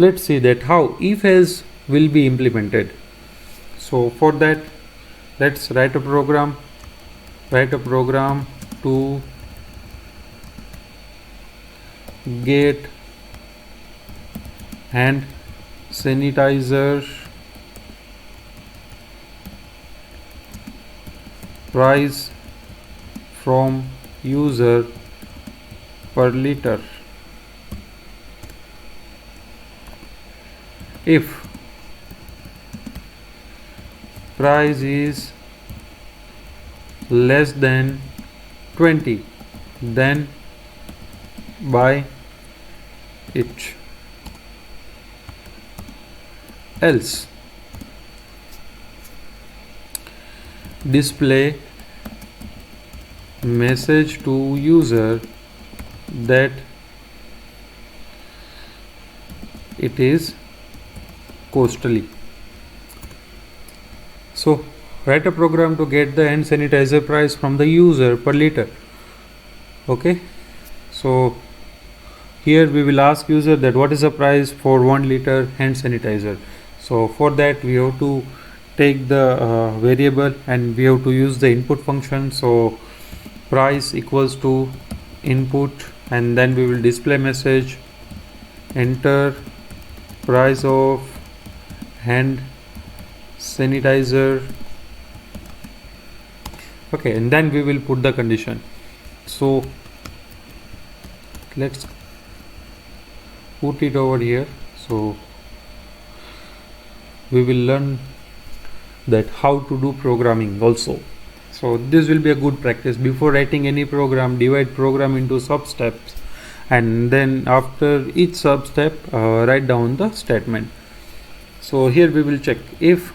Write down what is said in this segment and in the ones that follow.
let's see that how if else will be implemented. So for that, let's write a program to get hand sanitizer price from user per liter. If price is less than 20, then buy it. Else display message to user that it is costly. So write a program to get the hand sanitizer price from the user per liter. Okay, so here we will ask user that what is the price for 1 liter hand sanitizer. So for that we have to take the variable and we have to use the input function. So price equals to input, and then we will display message enter price of hand sanitizer. Okay, and then we will put the condition. So let's put it over here. So we will learn that how to do programming also. So this will be a good practice. Before writing any program, divide program into sub steps, and then after each sub step write down the statement. So here we will check if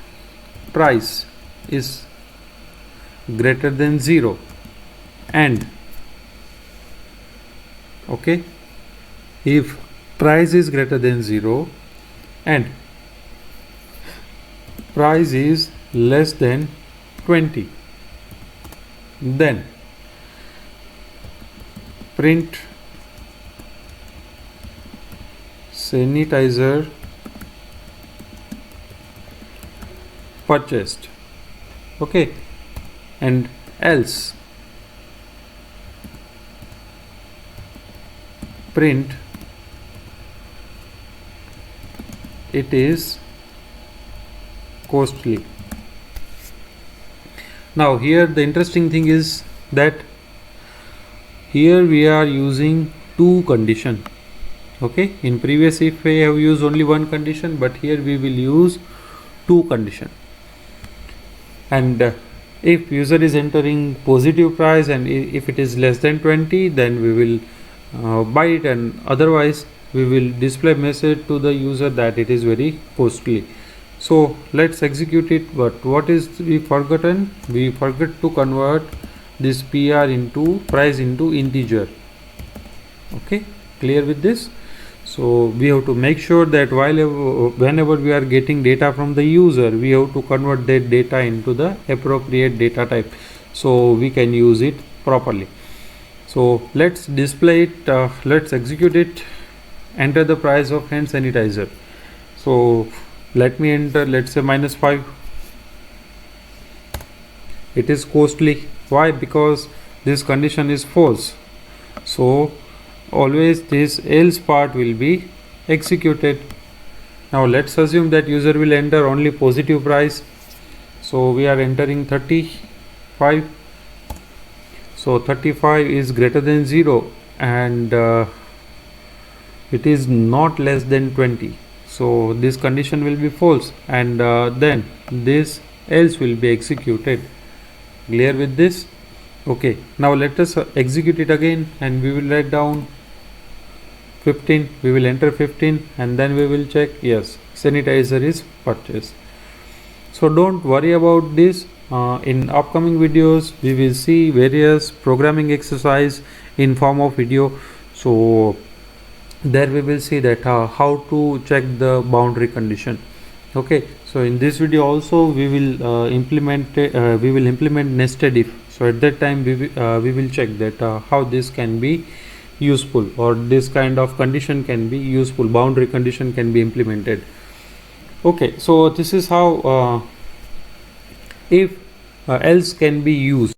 price is greater than 0 and okay, if price is greater than 0 and price is less than 20, then print sanitizer purchased. Okay, and else print it is costly. Now here the interesting thing is that here we are using two condition. Okay, in previous if we have used only one condition, but here we will use two condition. And if user is entering positive price and if it is less than 20, then we will buy it, and otherwise we will display message to the user that it is very costly. So let's execute it. But what is we forgotten? We forgot to convert this PR into price into integer. Okay, clear with this? So we have to make sure that whenever we are getting data from the user, we have to convert that data into the appropriate data type so we can use it properly. So let's display it, let's execute it. Enter the price of hand sanitizer. So let me enter, let's say -5. It is costly. Why? Because this condition is false. So always this else part will be executed. Now let's assume that user will enter only positive price. So we are entering 35. So 35 is greater than 0 and it is not less than 20. So this condition will be false, and then this else will be executed. Clear with this? Okay, now let us execute it again, and we will write down 15. We will enter 15 and then we will check, yes, sanitizer is purchased. So don't worry about this. In upcoming videos we will see various programming exercise in form of video. So there we will see that how to check the boundary condition. Okay, so in this video also we will implement nested if. So at that time we will check that how this can be useful, or this kind of condition can be useful, boundary condition can be implemented. Okay, so this is how if else can be used.